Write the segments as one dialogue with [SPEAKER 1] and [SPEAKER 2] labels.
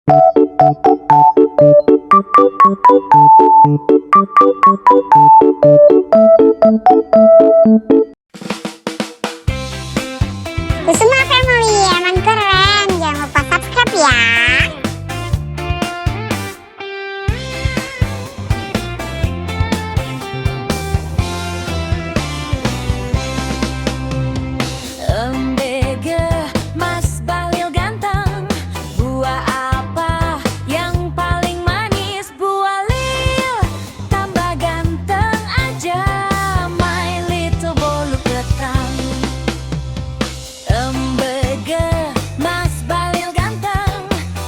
[SPEAKER 1] Kusuma Family emang keren, jangan lupa subscribe ya.
[SPEAKER 2] Mas Balil ganteng, buah apa yang paling manis? Buah lil, tambah ganteng aja, my little bolu ketan. Mas Balil ganteng,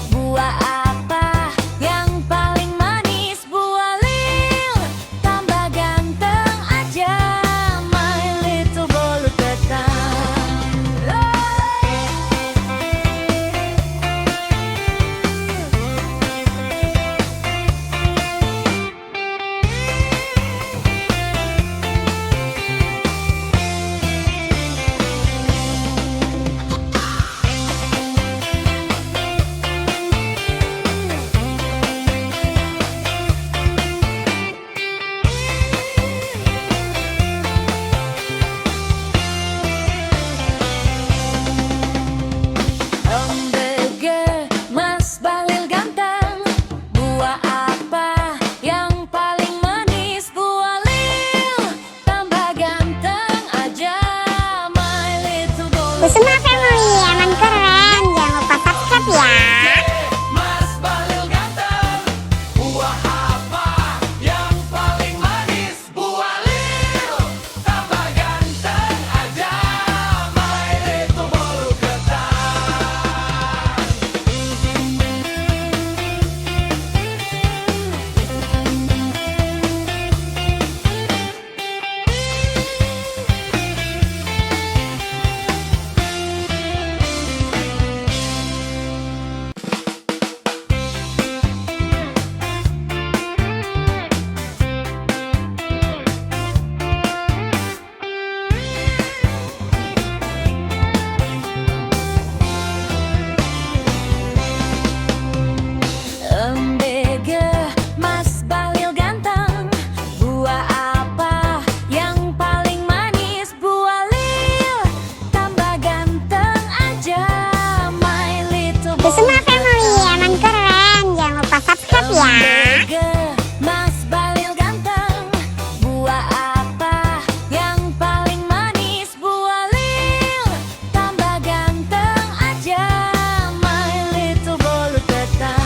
[SPEAKER 2] buah apa yang paling manis? Buah lil, tambah ganteng aja, my little bolu ketan. Mas Balil ganteng, buah apa yang paling manis? Buah lil, tambah ganteng aja, my little bolu.
[SPEAKER 1] Kusuma Family emang keren, jangan lupa subscribe ya.
[SPEAKER 2] Mas Balil ganteng, buah apa yang paling manis? Buah lil, tambah ganteng aja, my little bolu ketan. Mas Balil ganteng, buah apa yang paling manis? Buah lil, tambah ganteng aja, my little bolu.
[SPEAKER 1] Kusuma Family emang keren, jangan lupa subscribe ya.
[SPEAKER 2] Mas Balil ganteng, buah apa yang paling manis? Buah lil, tambah ganteng aja, my little bolu ketan.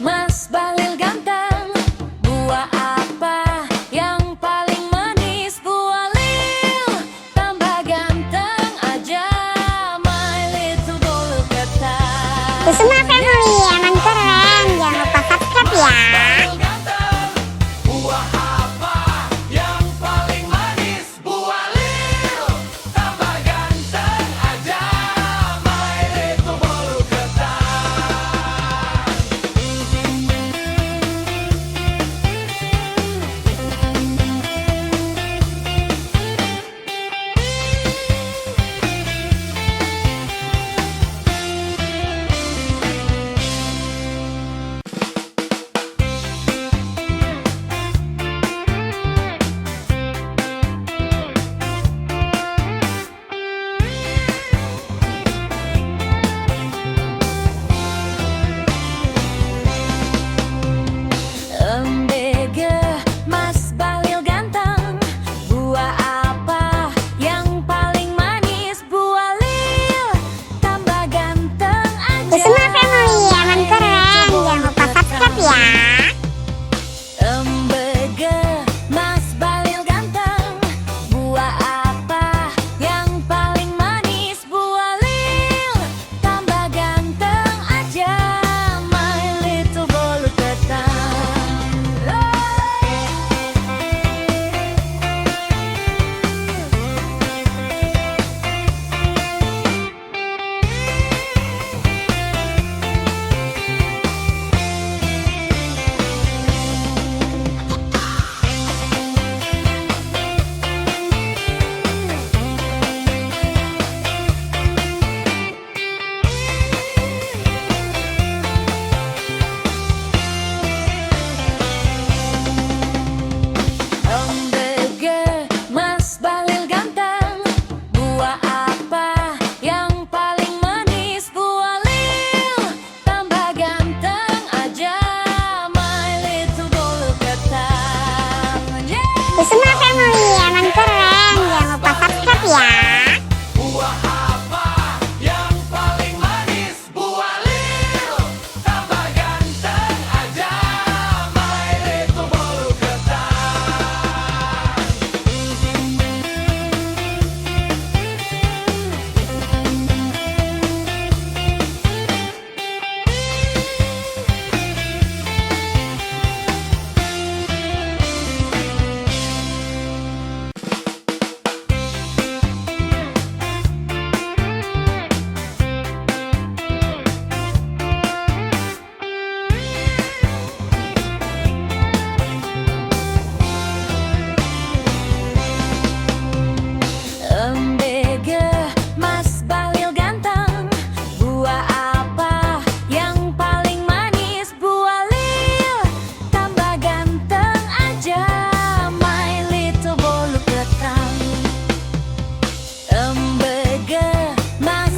[SPEAKER 2] Mas Balil ganteng, buah apa yang paling manis? Buah lil, tambah ganteng aja, my little bolu ketan.
[SPEAKER 1] Kusuma Family emang keren, jangan lupa subscribe ya.
[SPEAKER 2] Buah apa yang paling manis? Buah lil, tambah ganteng aja, my little bolu ketan. Mas Balil ganteng, buah apa yang paling manis? Buah lil, tambah ganteng aja.
[SPEAKER 1] Kusuma Family emang keren, jangan lupa subscribe ya.
[SPEAKER 2] Mas Balil ganteng, buah apa yang paling manis? Buah lil,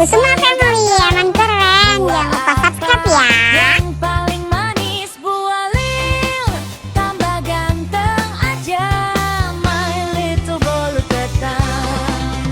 [SPEAKER 1] Kusuma Family emang keren, jangan lupa subscribe ya.
[SPEAKER 2] Yang paling manis buah lil, tambah ganteng aja my little bolu ketan.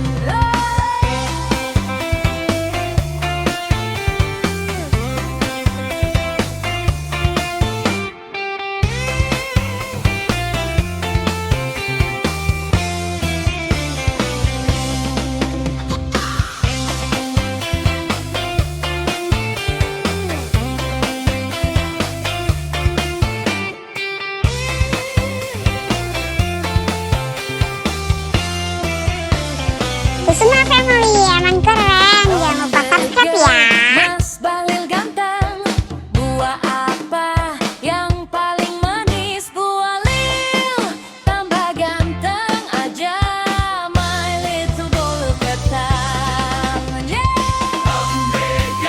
[SPEAKER 1] Kusuma Family emang keren, jangan lupa subscribe ya.
[SPEAKER 2] Mas Balil ganteng, buah apa yang paling manis? Buah lil, tambah ganteng aja my little bolu ketan.
[SPEAKER 3] MBG,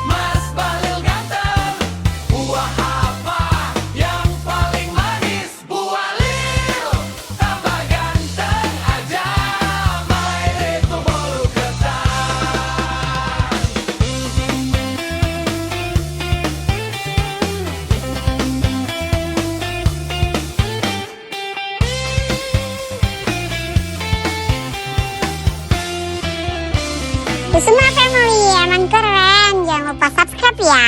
[SPEAKER 3] Mas Balil ganteng. Buah apa yang paling manis? Buah lil, tambah ganteng aja my little bolu ketan.
[SPEAKER 1] Kusuma Family emang keren, jangan lupa subscribe ya.